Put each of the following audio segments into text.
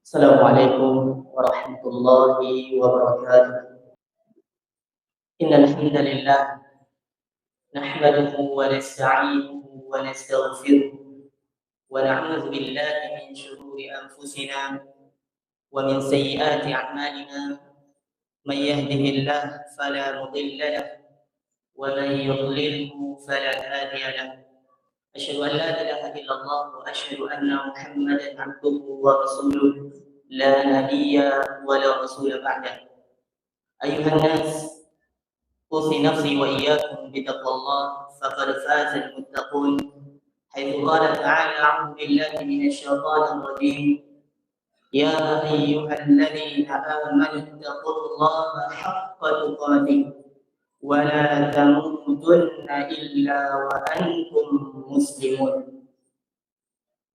Assalamualaikum warahmatullahi wabarakatuh. Innal hamdalillah nahmaduhu wa nasta'inuhu wa nastaghfiruh wa na'udzu billahi min shururi anfusina wa min sayyiati a'malina. Man yahdihillahu fala mudilla lahu wa man yudlilhu fala hadiya lahu. Asyhadu an la ilaha illallah wa asyhadu anna Muhammadan 'abduhu wa rasuluh la nabiyya wa la rasula ba'dah. Ayuhan nas, usi nafsi wa iyyakum bittaqwallah faqad faza al-muttaqun. Haitsu qala ta'ala a'udzu billahi minasy syaithanir rajim. Ya ayyuhalladzina amanu taqullaha haqqa tuqatih wa la tamutunna illa wa antum muslimun.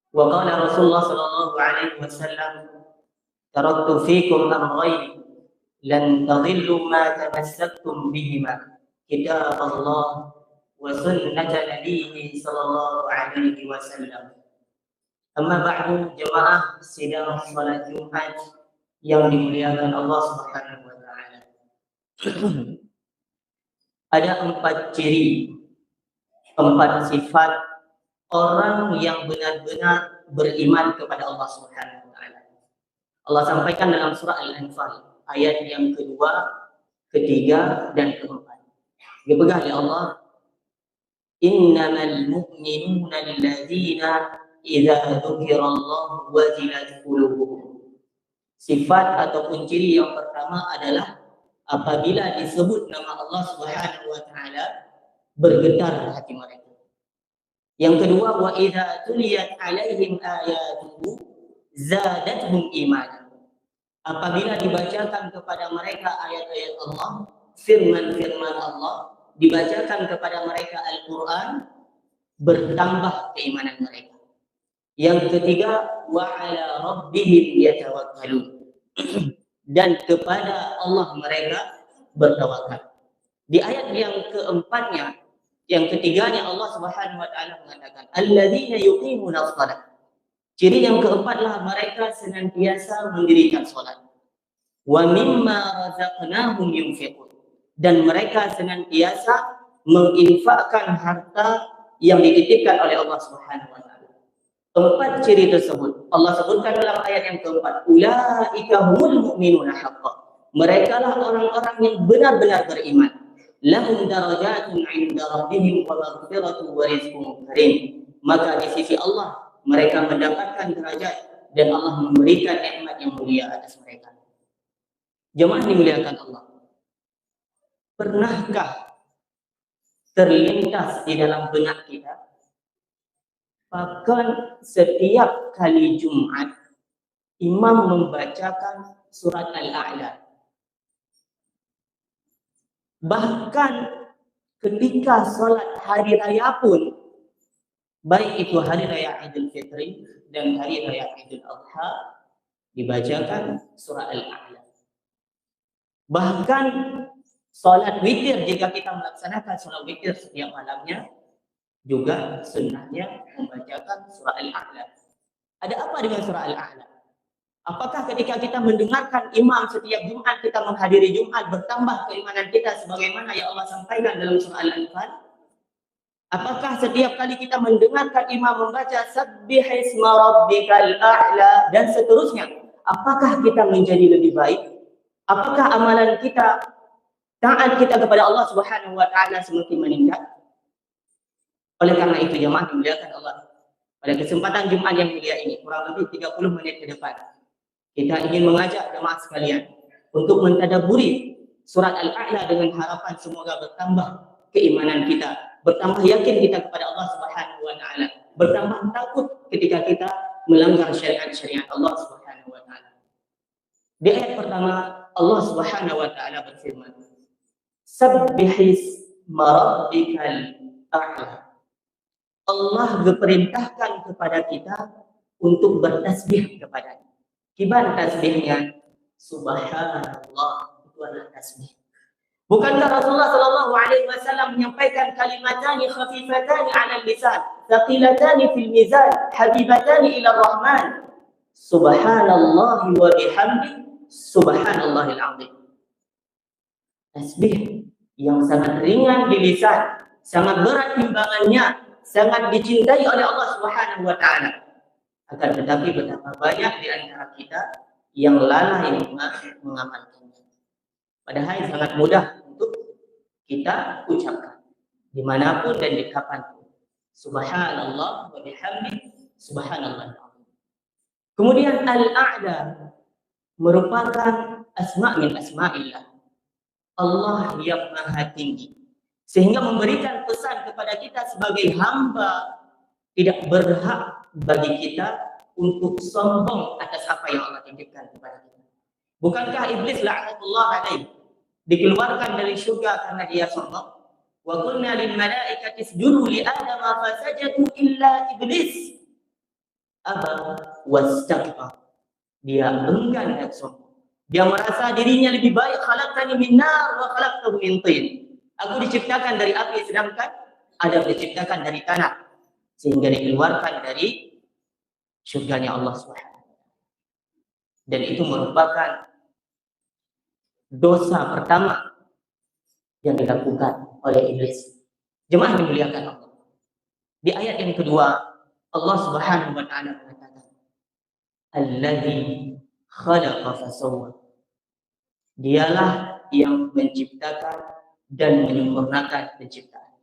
Wa qala Rasulullah sallallahu alaihi wasallam, taraktu fikum amrayn lan tadhillu ma tamassaktum bihima, kitab Allah wa sunnata nabiyhi sallallahu alaihi wasallam. Amma ba'du, jemaah sidang salat Jumat yang dimuliakan Allah Subhanahu wa taala. Ada 4 ciri, 4 sifat orang yang benar-benar beriman kepada Allah Subhanahu wa taala. Allah sampaikan dalam surah Al-Anfal ayat yang kedua, ketiga, dan keempat. Dipegang oleh Allah, innamal mu'minuna alladzina idza dzukirallahu wajilat qulubuhum. Sifat ataupun ciri yang pertama adalah apabila disebut nama Allah Subhanahu wa taala bergetar hati mereka. Yang kedua, wa idza tuliyat alaihim ayatuhu zadatuhum imanan. Apabila dibacakan kepada mereka ayat-ayat Allah, firman-firman Allah, dibacakan kepada mereka Al-Quran, bertambah keimanan mereka. Yang ketiga, wa ala rabbihim yatawakkalun. Dan kepada Allah mereka bertawakal. Di ayat yang keempatnya, yang ketiganya Allah Subhanahu wa taala mengatakan, alladzina yuqimuna shalah. Ciri yang keempatlah mereka senantiasa mendirikan salat. Wa mimma razaqnahum yunfiqun. Dan mereka senantiasa menginfakkan harta yang dititipkan oleh Allah Subhanahu wa taala. 4 ciri tersebut Allah sebutkan dalam ayat yang keempat, ulaika humul mu'minuna haqqan. Merekalah orang-orang yang benar-benar beriman. Lahum darajatun 'inda rabbihim wa maghfiratun wa rizqun karim. Maka di sisi Allah mereka mendapatkan derajat dan Allah memberikan nikmat yang mulia atas mereka. Jemaah dimuliakan Allah. Pernahkah terlintas di dalam benak kita, bahkan setiap kali Jumat imam membacakan surat Al-A'la? Bahkan ketika salat hari raya pun, baik itu hari raya Idul Fitri dan hari raya Idul Adha, dibacakan surah Al-A'la. Bahkan salat witir, jika kita melaksanakan salat witir setiap malamnya, juga sunnahnya membacakan surah Al-A'la. Ada apa dengan surah Al-A'la? Apakah ketika kita mendengarkan imam setiap Jumat, kita menghadiri Jumat, bertambah keimanan kita sebagaimana yang Allah sampaikan dalam surah Al-Anfal? Apakah setiap kali kita mendengarkan imam membaca sabbihisma rabbikal a'la dan seterusnya, apakah kita menjadi lebih baik? Apakah amalan kita, taat kita kepada Allah Subhanahu wa taala semakin meningkat? Oleh karena itu jemaah dimuliakan Allah, pada kesempatan Jumat yang mulia ini, kurang lebih 30 menit ke depan, kita ingin mengajak jemaah sekalian untuk mentadabburi surat Al-A'la dengan harapan semoga bertambah keimanan kita, bertambah yakin kita kepada Allah Subhanahu wa taala, bertambah takut ketika kita melanggar syariat-syariat Allah Subhanahu wa taala. Di ayat pertama Allah Subhanahu wa taala berfirman, sabbihisma rabbikal a'la. Allah diperintahkan kepada kita untuk bertasbih kepadanya. Gimana tasbihnya? Subhanallah, itu adalah tasbih. Bukankah Rasulullah sallallahu alaihi wasallam menyampaikan kalimatani khafifatani 'ala lisan, thaqilatani fil mizan, habibatani ila rahman. Subhanallah wa bihamdi subhanallahil azim. Tasbih yang sangat ringan di lisan, sangat berat timbangannya, sangat dicintai oleh Allah Subhanahu wa taala. Akan tetapi betapa banyak di antara kita yang lalai mengamalkannya. Padahal sangat mudah untuk kita ucapkan dimanapun dan di kapanpun. Subhanallah wa bihamdi subhanallah. Kemudian al-a'la merupakan asma' min asma'illah. Allah yang maha tinggi. Sehingga memberikan pesan kepada kita sebagai hamba, tidak berhak bagi kita untuk sombong atas apa yang Allah titipkan kepada kita. Bukankah iblis la'natullah alaihi dikeluarkan dari surga karena dia sombong? Wa qulna lil malaikati isjudu li adama fasajadu illa iblis aba wastakbar. Dia enggan dan sombong. Dia merasa dirinya lebih baik, khalaqtani min nar wa khalaqtahu min tin. Aku diciptakan dari api sedangkan Adam diciptakan dari tanah. Sehingga dikeluarkan dari surganya Allah Subhanahu. Dan itu merupakan dosa pertama yang dilakukan oleh iblis. Jemaah dimuliakan Allah. Di ayat yang kedua, Allah Subhanahu wa taala mengatakan, "Alladzi khalaqa fasawwa." Dialah yang menciptakan dan menyempurnakan penciptaan.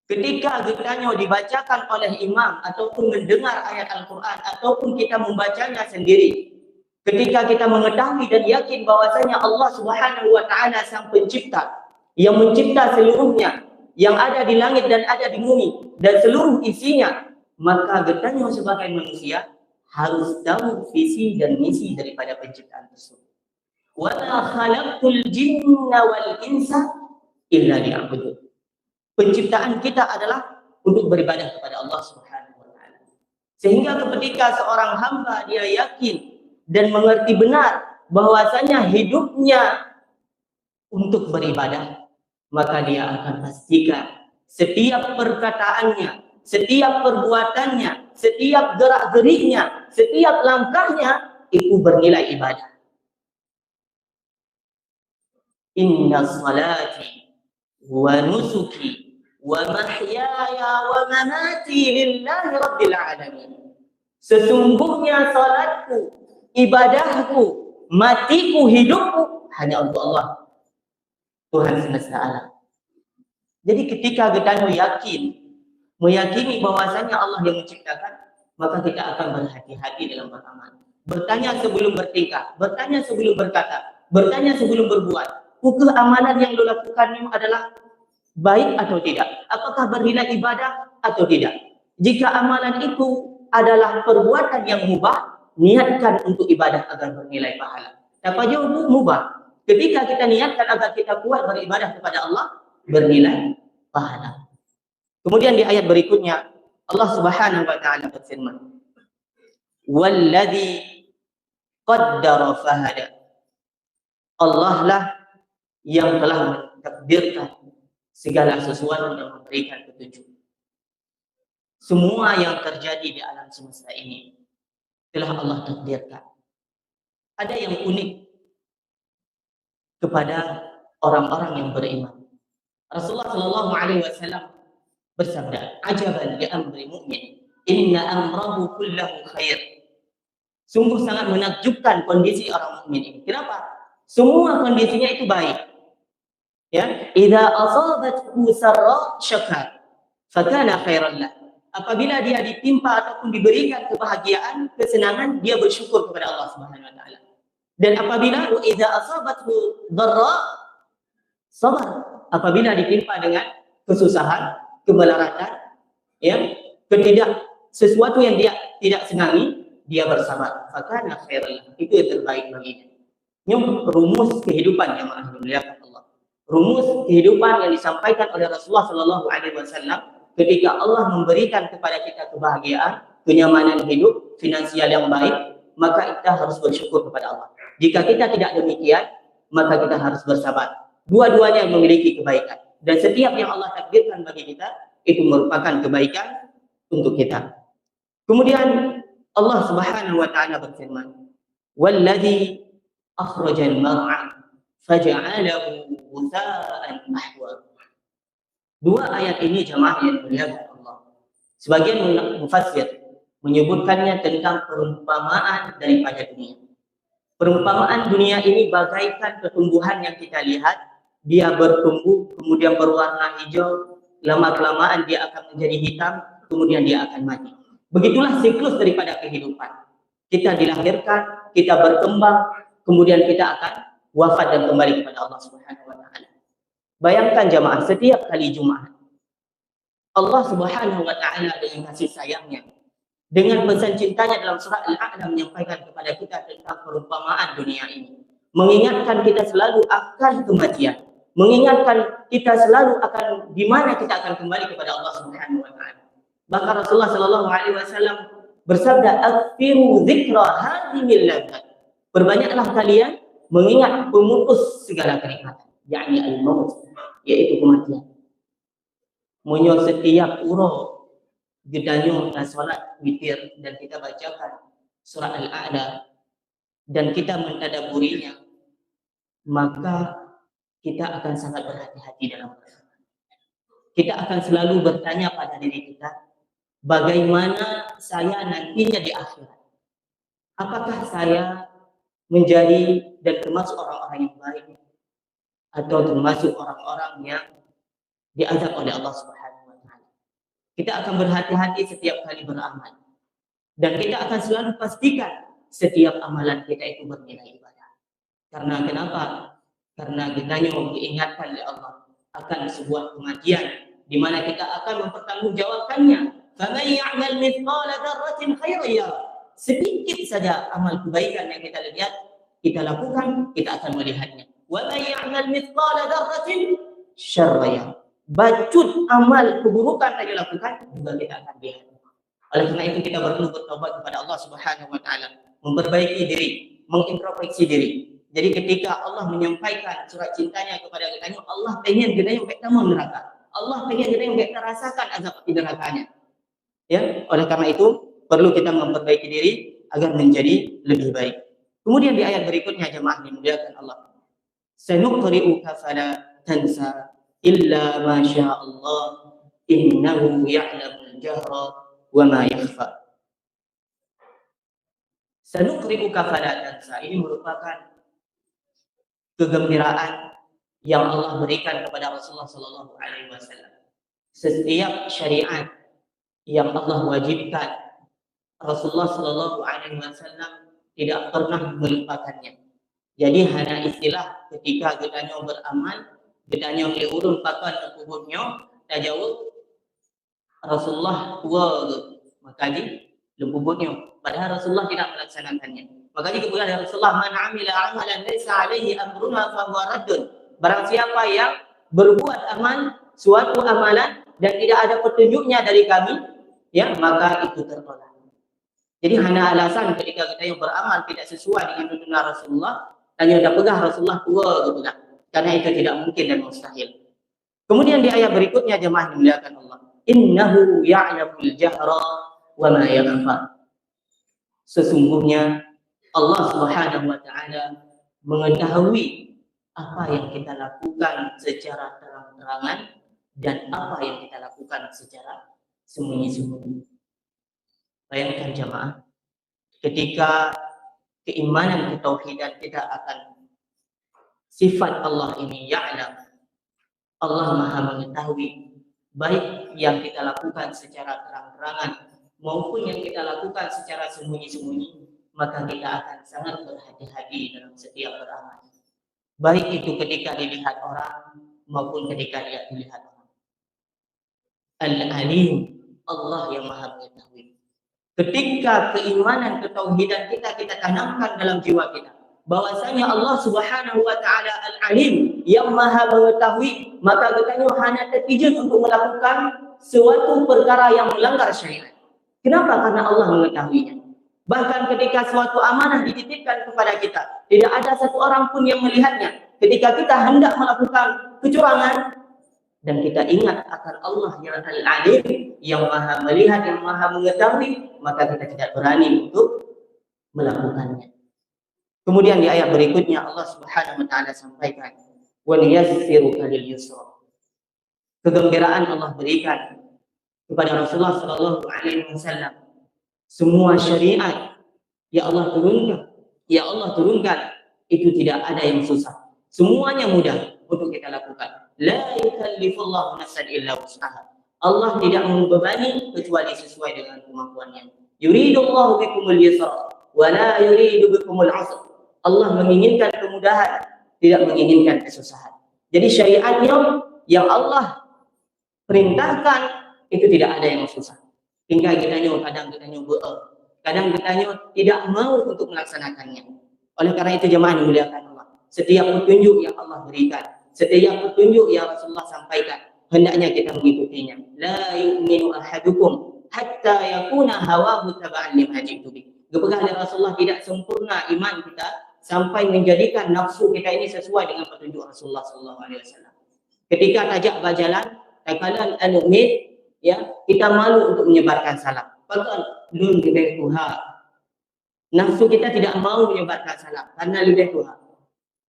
Ketika getahnya dibacakan oleh imam ataupun mendengar ayat Al-Quran ataupun kita membacanya sendiri, ketika kita mengetahui dan yakin bahwasanya Allah Subhanahu wa taala sang pencipta yang mencipta seluruhnya yang ada di langit dan ada di bumi dan seluruh isinya, maka getahnya sebagai manusia harus tahu visi dan misi daripada penciptaan tersebut. Wa ma khalaqtul jinna wal insa illa liya'budun. Penciptaan kita adalah untuk beribadah kepada Allah Subhanahu wa taala. Sehingga ketika seorang hamba dia yakin dan mengerti benar bahwasanya hidupnya untuk beribadah, maka dia akan pastikan setiap perkataannya, setiap perbuatannya, setiap gerak-geriknya, setiap langkahnya itu bernilai ibadah. Inna salati wa nusuki wa mahyaya wa mamati lillahi rabbil alamin. Sesungguhnya salatku, ibadahku, matiku, hidupku hanya untuk Allah, Tuhan semesta alam. Jadi ketika kita meyakini bahwasanya Allah yang menciptakan, maka kita akan berhati-hati dalam beramal. Bertanya sebelum bertingkah, bertanya sebelum berkata, bertanya sebelum berbuat. Apakah amalan yang lo lakukan ini adalah baik atau tidak? Apakah bernilai ibadah atau tidak? Jika amalan itu adalah perbuatan yang mubah, niatkan untuk ibadah agar bernilai pahala. Apa jauh mubah? Ketika kita niatkan agar kita kuat beribadah kepada Allah, bernilai pahala. Kemudian di ayat berikutnya Allah Subhanahu wa taala berfirman, "Walladzi qaddara fahada." Allah lah yang telah mentakdirkan segala sesuatu dan memberikan petunjuk. Semua yang terjadi di alam semesta ini telah Allah takdirkan. Ada yang unik kepada orang-orang yang beriman. Rasulullah Shallallahu Alaihi Wasallam bersabda, "Ajaban li amri mu'min, inna amrahu kullahu khair." Sungguh sangat menakjubkan kondisi orang mukmin ini. Kenapa? Semua kondisinya itu baik. Ya, idza asabathu sarra syakar, fakana khairan lah. Apabila dia ditimpa ataupun diberikan kebahagiaan, kesenangan, dia bersyukur kepada Allah Subhanahu wa taala. Dan apabila idza asabathu dharra sabar, apabila ditimpa dengan kesusahan, kemelaratan, ya, sesuatu yang dia tidak senangi, dia bersabar. Fakana khairan, itu yang terbaik baginya. Ini rumus kehidupan yang dimuliakan Allah. Rumus kehidupan yang disampaikan oleh Rasulullah Shallallahu Alaihi Wasallam ketika Allah memberikan kepada kita kebahagiaan, kenyamanan hidup, finansial yang baik, maka kita harus bersyukur kepada Allah. Jika kita tidak demikian, maka kita harus bersabar. Dua-duanya memiliki kebaikan. Dan setiap yang Allah takdirkan bagi kita, itu merupakan kebaikan untuk kita. Kemudian Allah Subhanahu wa taala berfirman, "Wallazi akhrajal mar'a faja'alahu ghutha'an ahwa." Dua ayat ini jemaah yang dimuliakan Allah. Sebagian mufassir menyebutkannya tentang perumpamaan daripada dunia. Perumpamaan dunia ini bagaikan pertumbuhan yang kita lihat, dia bertumbuh, kemudian berwarna hijau, lama-kelamaan dia akan menjadi hitam, kemudian dia akan mati. Begitulah siklus daripada kehidupan. Kita dilahirkan, kita berkembang, kemudian kita akan wafat dan kembali kepada Allah Subhanahu wa taala. Bayangkan jamaah, setiap kali Jumat Allah Subhanahu wa taala dengan kasih sayangnya, dengan pesan cintanya dalam surah Al-A'la menyampaikan kepada kita tentang perumpamaan dunia ini, mengingatkan kita selalu akan kematian, mengingatkan kita selalu akan di mana kita akan kembali kepada Allah Subhanahu wa taala. Bahkan Rasulullah sallallahu alaihi wasallam bersabda, "Akthiru dzikra hadhimil ladzat." Perbanyaklah kalian mengingat pemutus segala kenikmatan, yakni al-maut, yaitu kematian. Munyo setiap uro gedanyo salat witir dan kita bacakan surah Al-A'la dan kita mentadaburinya, maka kita akan sangat berhati-hati dalam bersalat. Kita akan selalu bertanya pada diri kita, bagaimana saya nantinya di akhirat? Apakah saya menjadi dan termasuk orang-orang yang baik atau termasuk orang-orang yang diazab oleh Allah Subhanahu wa taala? Kita akan berhati-hati setiap kali beramal. Dan kita akan selalu pastikan setiap amalan kita itu bernilai ibadah. Karena kenapa? Karena kita diingatkan oleh Allah akan sebuah kematian di mana kita akan mempertanggungjawabkannya. Faman ya'mal mithqala dzarratin khairan yarah. Sedikit saja amal kebaikan yang kita lihat, kita lakukan, kita akan melihatnya. Wa man ya'mal mithqala dzarratin syarran yarah. Bacut amal keburukan yang dilakukan juga kita akan lihat. Oleh karena itu kita perlu bertobat kepada Allah Subhanahu wa taala, memperbaiki diri, mengintrospeksi diri. Jadi ketika Allah menyampaikan surat cintanya kepada kita, Allah pengen kita yang baik neraka. Allah pengen kita yang baik rasakan azab di nerakanya. Ya, oleh karena itu perlu kita memperbaiki diri agar menjadi lebih baik. Kemudian di ayat berikutnya jemaah dimuliakan Allah. Sanuqri'uka fala tansa illa ma syaa Allah innahu ya'lamul jahra wa ma yakhfa. Sanuqri'uka fala tansa, ini merupakan kegembiraan yang Allah berikan kepada Rasulullah sallallahu alaihi wasallam. Setiap syariat yang Allah wajibkan, Rasulullah sallallahu alaihi wasallam tidak pernah melupakannya. Jadi hanya istilah ketika kita beramal, kita urun pakan kuburnya, tak jauh Rasulullah tua makanya lembubutnya. Padahal Rasulullah tidak melaksanakannya. Makanya kemudian Rasulullah, "Man 'amila 'amalan laisa 'alaihi amruna fa huwa raddun." Barang siapa yang berbuat amal, suatu amalan dan tidak ada petunjuknya dari kami, ya, maka itu tertolak. Jadi hanya alasan ketika kita yang beramal tidak sesuai dengan tuntunan Rasulullah, hanya dah pegang Rasulullah tua gitu kan. Karena itu tidak mungkin dan mustahil. Kemudian di ayat berikutnya jemaah dimuliakan Allah, "Innahu ya'lamul jahra wa ma yakhfa." Sesungguhnya Allah Subhanahu wa taala mengetahui apa yang kita lakukan secara terang-terangan dan apa yang kita lakukan secara sembunyi-sembunyi. Bayangkan jemaah, ketika keimanan ketauhidan kita akan sifat Allah ini ya'lam, Allah Maha mengetahui baik yang kita lakukan secara terang-terangan maupun yang kita lakukan secara sembunyi-sembunyi, maka kita akan sangat berhati-hati dalam setiap beramal. Baik itu ketika dilihat orang maupun ketika tidak dilihat orang. Al-Alim, Allah yang Maha mengetahui. Ketika keimanan ketauhidan kita tanamkan dalam jiwa kita, bahwasanya Allah Subhanahu wa taala Al-Alim yang Maha mengetahui, maka kita hanya terpijak untuk melakukan suatu perkara yang melanggar syariat. Kenapa? Karena Allah mengetahuinya. Bahkan ketika suatu amanah dititipkan kepada kita, tidak ada satu orang pun yang melihatnya. Ketika kita hendak melakukan kecurangan, dan kita ingat akan Allah yang Al-Alim, yang Maha melihat, yang Maha mengetahui, maka kita tidak berani untuk melakukannya. Kemudian di ayat berikutnya Allah Subhanahu wa taala sampaikan, "Wa yassiruka lil yusra." Kegembiraan Allah berikan kepada Rasulullah sallallahu alaihi wasallam. Semua syariat ya Allah turunkan itu tidak ada yang susah. Semuanya mudah untuk kita lakukan. La yukallifullahu nafsan illa wus'aha. Allah tidak membebani kecuali sesuai dengan kemampuannya. Yuridullahu bikumul yusra wa la yuridu bikumul 'usra. Allah menginginkan kemudahan, tidak menginginkan kesusahan. Jadi syariatnya yang Allah perintahkan itu tidak ada yang susah. Hingga kadang kita tidak mau untuk melaksanakannya. Oleh karena itu jemaah dimuliakan Allah, setiap petunjuk yang Allah berikan, setiap petunjuk yang Rasulullah sampaikan, hendaknya kita mengikutinya. La yu'minu ahadukum hatta yakuna hawahu taba'an lima ji'tu bih. Kepegang dari Rasulullah tidak sempurna iman kita sampai menjadikan nafsu kita ini sesuai dengan petunjuk Rasulullah SAW. Ketika tajak berjalan, takalan anumid, ya, kita malu untuk menyebarkan salam. Bahkan belum lebih Tuhan. Nafsu kita tidak mau menyebarkan salam karena lebih Tuhan.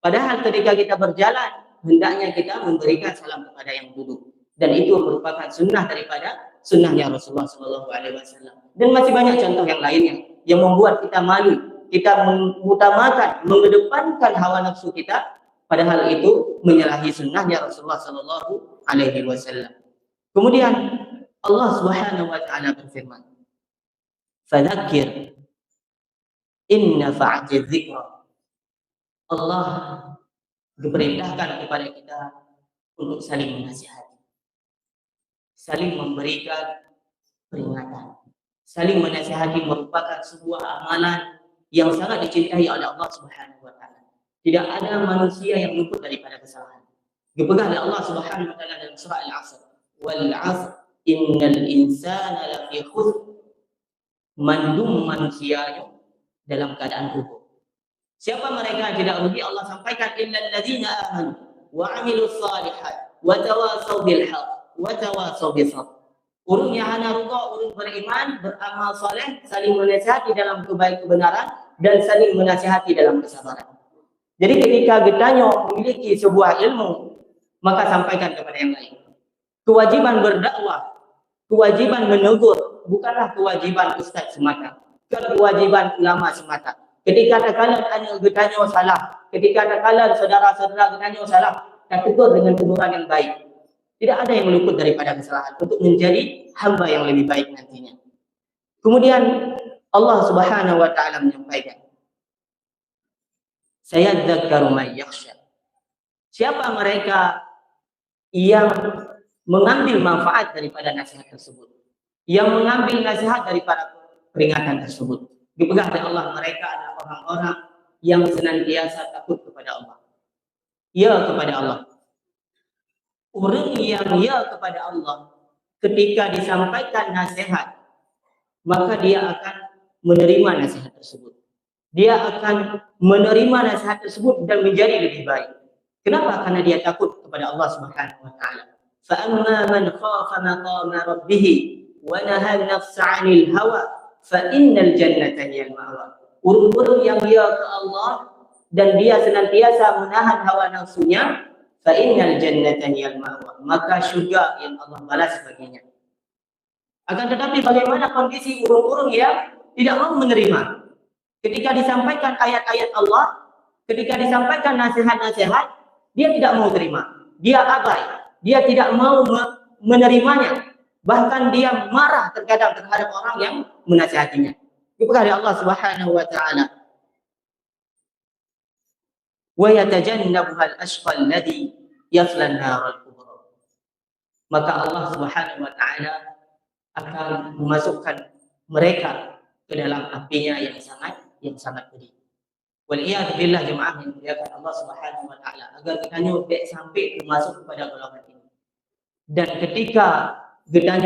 Padahal ketika kita berjalan, hendaknya kita memberikan salam kepada yang duduk. Dan itu merupakan sunnah daripada sunnahnya Rasulullah SAW. Dan masih banyak contoh yang lainnya yang membuat kita malu. Kita mengutamakan, mengedepankan hawa nafsu kita, padahal itu menyalahi sunnahnya Rasulullah SAW. Kemudian Allah Subhanahu wa taala berfirman, "Fadzakir in nafa'ati dzikra." Allah diperintahkan kepada kita untuk saling menasihati, saling memberikan peringatan. Saling menasihati merupakan sebuah amalan yang sangat dicintai oleh Allah Subhanahu wa taala. Tidak ada manusia yang luput daripada kesalahan. Dipegang oleh Allah Subhanahu wa taala dalam surah Al-'Asr, "Wal 'asr innal insana lafi khusr." Mandum manusianya dalam keadaan rugi. Siapa mereka yang tidak rugi? Allah sampaikan, "Illal ladzina amanu wa 'amilus shalihat wa tawassaw bil haqq wa tawassaw bis sabr." Urung yang hana ruga, urung beriman, beramal soleh, saling menasihati dalam kebenaran dan saling menasihati dalam kesabaran. Jadi ketika kita memiliki sebuah ilmu, maka sampaikan kepada yang lain. Kewajiban berdakwah, kewajiban menegur, bukanlah kewajiban ustaz semata, bukan kewajiban ulama semata. Ketika terkadang kita salah, ketika terkadang saudara-saudara kita salah, kita tegur dengan teguran yang baik. Tidak ada yang luput daripada kesalahan untuk menjadi hamba yang lebih baik nantinya. Kemudian Allah Subhanahu wa taala menyampaikan, "Sayadzakkaru may yakhsha." Siapa mereka yang mengambil manfaat daripada nasihat tersebut, yang mengambil nasihat daripada peringatan tersebut? Dipegang oleh Allah, mereka adalah orang-orang yang senantiasa takut kepada Allah. Ya kepada Allah. Orang yang ya kepada Allah, ketika disampaikan nasihat, maka dia akan menerima nasihat tersebut. Dia akan menerima nasihat tersebut dan menjadi lebih baik. Kenapa? Karena dia takut kepada Allah Subhanahu wa taala. Fa man khafa maqama rabbih wa nahaa an-nafsa 'anil hawa fa innal jannata hiyal ma'wa. Orang-orang yang dia ke Allah dan dia senantiasa menahan hawa nafsunya, fa innal jannata hiyal ma'wa, maka syurga yang Allah balas baginya. Akan tetapi bagaimana kondisi orang-orang yang tidak mau menerima? Ketika disampaikan ayat-ayat Allah, ketika disampaikan nasihat-nasihat, dia tidak mau terima. Dia abai, dia tidak mau menerimanya. Bahkan dia marah terkadang terhadap orang yang menasihatinya. Kepada Allah Subhanahu wa taala, wa yatajannabuha al-ashqa alladhi yasla an-nar al-kubra. Maka Allah Subhanahu wa taala akan memasukkan mereka ke dalam apinya yang sangat pedih. Wal iyad billah jemaah yang dimuliakan Allah Subhanahu wa taala, agar kita tidak sampai masuk kepada golongan ini. Dan ketika kita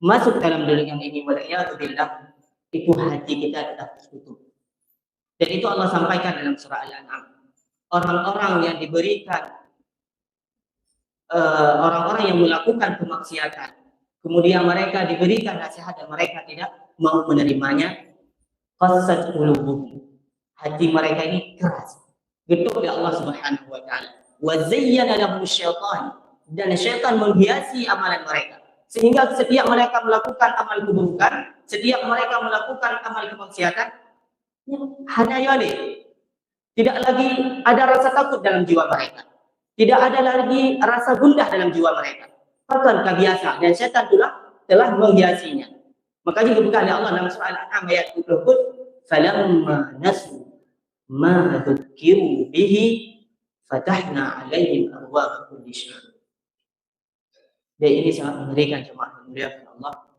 masuk dalam golongan ini, wal iyad billah, itu hati kita tetap tertutup. Dan itu Allah sampaikan dalam surah Al-An'am. Orang-orang yang diberikan orang-orang yang melakukan kemaksiatan, kemudian mereka diberikan nasihat dan mereka tidak mau menerimanya, qasat qulubuhum, hati mereka ini keras, getuk oleh Allah Subhanahu wa taala. Wa zayyana lahum syaitan, dan syaitan menghiasi amalan mereka. Sehingga setiap mereka melakukan amal keburukan, setiap mereka melakukan amal kemaksiatan, hanayale, tidak lagi ada rasa takut dalam jiwa mereka. Tidak ada lagi rasa gundah dalam jiwa mereka. Bahkan biasa, dan syaitan telah menghiasinya. Makanya dibuka oleh Allah dalam surah Al-An'am ayat 20, falamma nasu ma dzukiru bihi fatahna 'alaihim abwaaba kulli syai'. Dan ini sangat mengerikan jemaah yang Allah.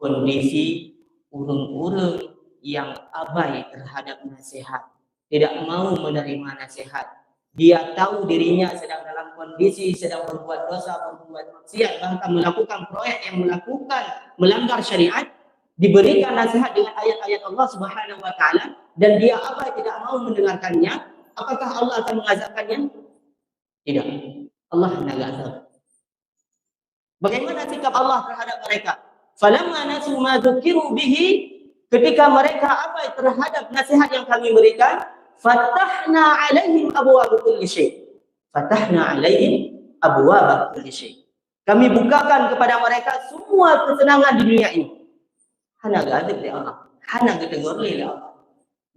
Kondisi urung-urung yang abai terhadap nasihat, tidak mau menerima nasihat. Dia tahu dirinya sedang dalam kondisi sedang berbuat dosa, berbuat maksiat, bahkan melakukan proyek yang melanggar syariat, diberikan nasihat dengan ayat-ayat Allah Subhanahu wa taala dan dia abai, tidak mau mendengarkannya. Apakah Allah akan mengazabkannya? Tidak. Allah hendak azab. Bagaimana sikap Allah terhadap mereka? Falamma nasu ma dzukiru bihi, ketika mereka abai terhadap nasihat yang kami berikan, fatahna 'alaihim abwaaba kulli syai'. Fatahna 'alaihim abwaaba kulli syai'. Kami bukakan kepada mereka semua kesenangan di dunia ini. Hana gadib oleh Allah, hana ditegur oleh Allah.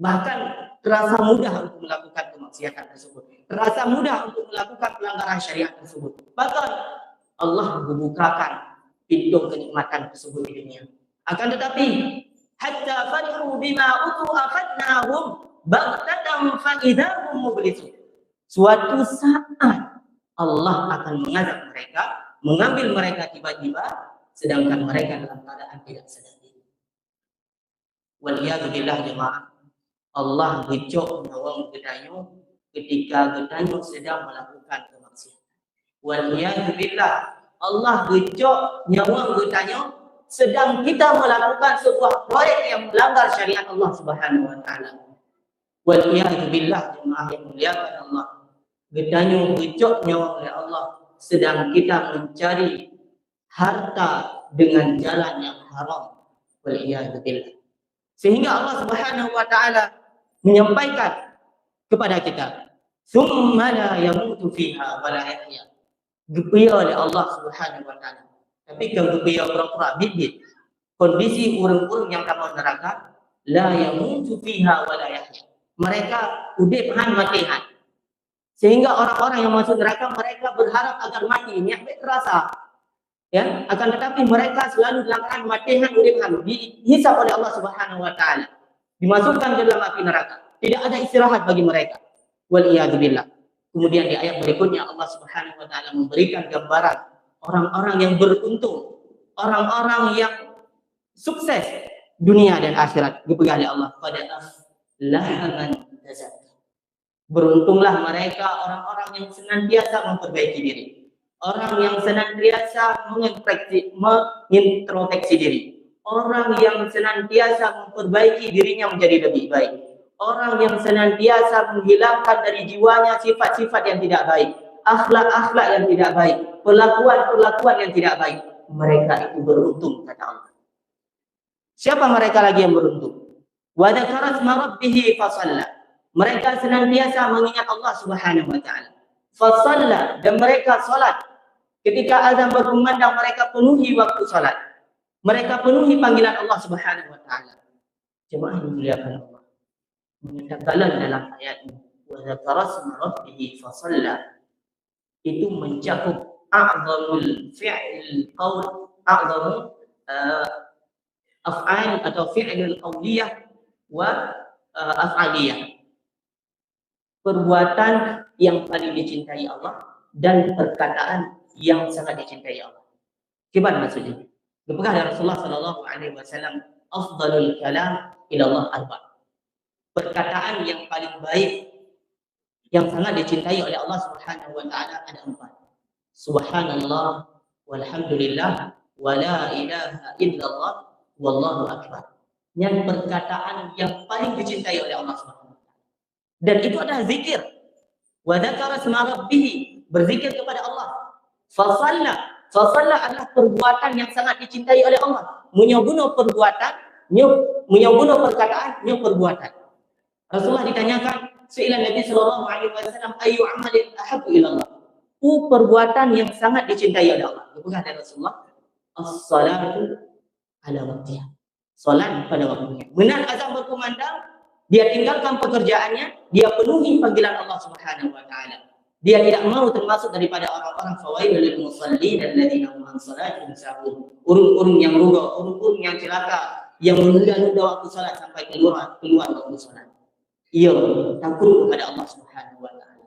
Bahkan terasa mudah untuk melakukan kemaksiatan tersebut, terasa mudah untuk melakukan pelanggaran syariat tersebut. Bahkan Allah membukakan pintu kenikmatan tersebut di dunia. Akan tetapi hatta farihu bima utu akhadnahum baghtatan fa idahum mublisun. Suatu saat Allah akan mengazab mereka, mengambil mereka tiba-tiba, sedangkan mereka dalam keadaan tidak sadar diri. Waliyadu billah jemaah, Allah gejok nyawang gedanyo ketika gedanyo sedang melakukan kemaksiatan. Waliyadu billah, Allah gejok nyawang gedanyo sedang kita melakukan sebuah proyek yang melanggar syariat Allah Subhanahu wa taala. Waliyadu billah jemaah yang muliakan Allah, gedanyo gejok nyawang oleh Allah sedang kita mencari harta dengan jalan yang haram. Waliyadu billah. Sehingga Allah Subhanahu wa taala menyampaikan kepada kita, "Tsumma la yamutu fiha wa la yahya." Gepiya oleh Allah Subhanahu wa taala. Tapi kalau gepiya pura-pura bibit, kondisi urang-urang yang kamu neraka, la yamutu fiha wa la yahya. Mereka udip han matihan. Sehingga orang-orang yang masuk neraka mereka berharap agar mati, niat terasa. Ya, akan tetapi mereka selalu dalam keadaan matihan udiphan, dihisab oleh Allah Subhanahu wa taala, dimasukkan ke dalam api neraka, tidak ada istirahat bagi mereka. Waliyadu billah. Kemudian di ayat berikutnya Allah Subhanahu wa taala memberikan gambaran orang-orang yang beruntung, orang-orang yang sukses dunia dan akhirat. Dipegang oleh Allah, qad aflaha man tazakka. Beruntunglah mereka orang-orang yang senantiasa memperbaiki diri, orang yang senantiasa mengintrospeksi diri, orang yang senantiasa memperbaiki dirinya menjadi lebih baik, orang yang senantiasa menghilangkan dari jiwanya sifat-sifat yang tidak baik, akhlak-akhlak yang tidak baik, perlakuan-perlakuan yang tidak baik. Mereka itu beruntung, kata Allah. Siapa mereka lagi yang beruntung? Wa dzakara isma rabbih fa shalla. Mereka senantiasa mengingat Allah Subhanahu wa taala. Fa shalla, dan mereka salat. Ketika azan berkumandang mereka penuhi waktu salat. Mereka penuhi panggilan Allah Subhanahu wa taala. Jemaah yang dimuliakan Allah, menyatakan dalam ayat ini, wa dzakara isma rabbih fa shalla, itu mencakup a'zamul fi'l qaul, a'zamu af'al atau fi'lul qauliyah wa af'aliyah. Perbuatan yang paling dicintai Allah dan perkataan yang sangat dicintai Allah. Gimana maksudnya? Dipegang dari Rasulullah sallallahu alaihi wasallam, afdalul kalam ila Allah arba'. Perkataan yang paling baik yang sangat dicintai oleh Allah Subhanahu wa taala ada 4. Subhanallah walhamdulillah wa la ilaha illallah wallahu akbar. Yang perkataan yang paling dicintai oleh Allah Subhanahu wa taala. Dan itu adalah zikir. Wa dzakara isma rabbih, berzikir kepada Allah. Fasalla. Fasalla adalah perbuatan yang sangat dicintai oleh Allah. Menyobunuh perbuatan, menyobunuh perkataan, perbuatan. Rasulullah ditanyakan, Su'ilan Nabi sallallahu alaihi wasallam, ayu amalin ahabbu ila Allah. Perbuatan yang sangat dicintai oleh Allah. Bukan dari Rasulullah. As-salatu ala waktiha. Salat pada waktunya. Benar azan berkumandang, dia tinggalkan pekerjaannya, dia penuhi panggilan Allah Subhanahu wa taala. Dia tidak mau termasuk daripada orang-orang fawailul lil musallin alladzina hum an salatihim sahun. Urung-urung yang ruga, urung-urung yang celaka, yang menunda-nunda waktu salat sampai keluar waktu salat. Ia takut kepada Allah Subhanahu wa taala.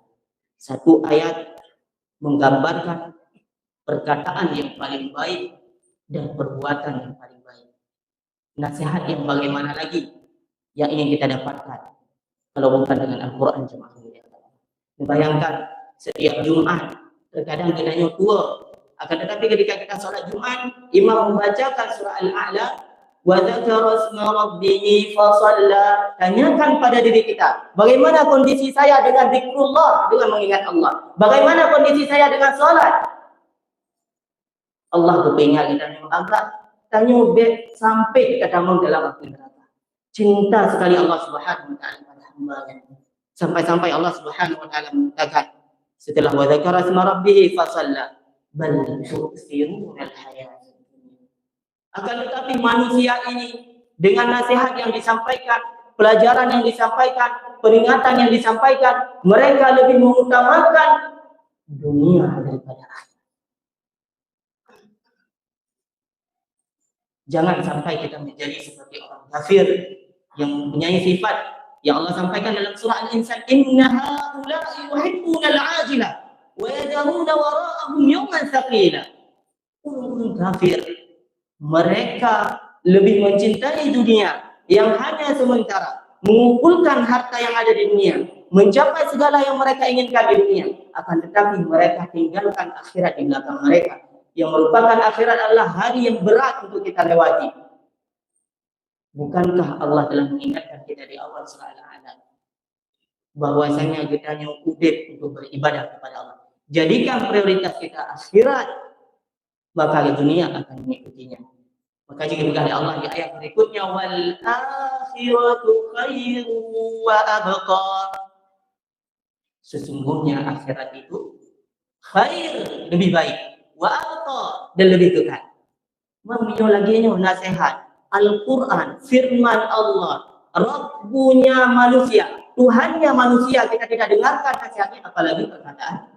Satu ayat menggambarkan perkataan yang paling baik dan perbuatan yang paling baik. Nasihat yang bagaimana lagi yang ingin kita dapatkan kalau bukan dengan Al-Quran jemaah mulia. Bayangkan setiap Jumat terkadang genanya tua, akan tetapi ketika kita sholat Jumat, imam membacakan surah Al-A'la, wa dzakara isma rabbih fa shalla. Tanyakan pada diri kita, bagaimana kondisi saya dengan zikrullah, dengan mengingat Allah? Bagaimana kondisi saya dengan sholat? Allah kepingin kita agak tanya bet sampai kita mau dalam api neraka. Cinta sekali Allah Subhanahu wa taala pada hamba-Nya. Sampai-sampai Allah Subhanahu wa taala mengatakan setelah wa dzakara isma rabbih fa shalla bal tu'thiruna al-hayat. Akan tetapi manusia ini dengan nasihat yang disampaikan, pelajaran yang disampaikan, peringatan yang disampaikan, mereka lebih mengutamakan dunia daripada akhirat. Jangan sampai kita menjadi seperti orang kafir yang mempunyai sifat yang Allah sampaikan dalam surah Al-Insan, inna haula'i yuhibbuna al-'ajila wa yadharuna wara'ahum yawman thaqila. Orang kafir mereka lebih mencintai dunia yang hanya sementara, mengumpulkan harta yang ada di dunia, mencapai segala yang mereka inginkan di dunia, akan tetapi mereka tinggalkan akhirat di belakang mereka, yang merupakan akhirat adalah hari yang berat untuk kita lewati. Bukankah Allah telah mengingatkan kita di awal surah Al-A'la bahwasanya kita yang udip untuk beribadah kepada Allah. Jadikan prioritas kita akhirat, maka dunia akan mengikutinya. Maka jika dikatakan Allah di ayat berikutnya, wal akhiratu khairu wa abqa. Sesungguhnya akhirat itu khair, lebih baik, wa abqa, dan lebih kekal. Meminyo lagi nasihat Al-Quran, firman Allah, Rabbunya manusia, Tuhannya manusia, kita tidak dengarkan nasihatnya, apalagi perkataan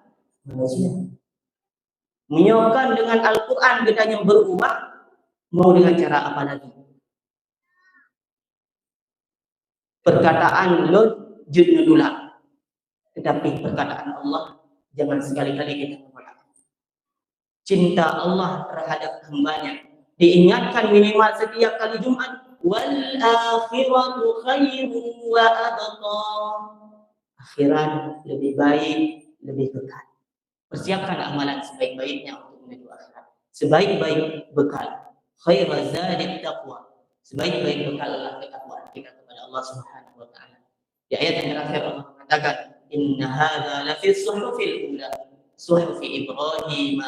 manusia. Menyokan dengan Al-Quran kita yang berubah, mau dengan cara apa lagi? Perkataan Lut judullah, tetapi perkataan Allah jangan sekali-kali kita menolak. Cinta Allah terhadap hambanya diingatkan minimal setiap kali Jumat, wal akhiratu khairu wa abqa. Akhirat lebih baik, lebih kekal. Persiapkan amalan sebaik-baiknya untuk menuju akhirat. Sebaik-baik bekal, khairaz zadi taqwa. Sebaik-baik bekal adalah ketakwaan kita kepada Allah Subhanahu wa taala. Di ayat yang terakhir Allah mengatakan, inna hadza la fi suhufil ula, suhufi Ibrahim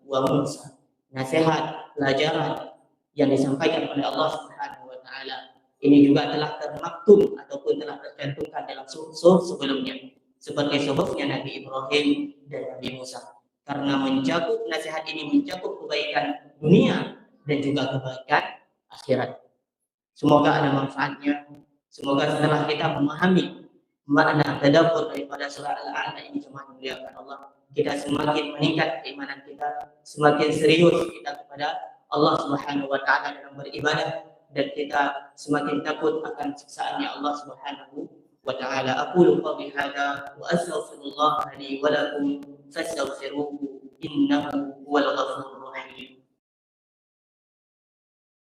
wa Musa. Nasihat, pelajaran yang disampaikan oleh Allah Subhanahu wa taala ini juga telah termaktub ataupun telah tercantumkan dalam suhuf sebelumnya, seperti suhufnya Nabi Ibrahim dan Nabi Musa. Karena mencakup nasihat ini mencakup kebaikan dunia dan juga kebaikan akhirat. Semoga ada manfaatnya. Semoga setelah kita memahami makna tadabbur daripada surah Al-A'la ini, jemaah muliakan Allah, kita semakin meningkat keimanan kita, semakin serius kita kepada Allah Subhanahu wa taala dalam beribadah, dan kita semakin takut akan siksaannya Allah Subhanahu wa taala. Aqulu qawli hadza wa astaghfirullah li wa lakum fastaghfiruhu innahu huwal ghafurur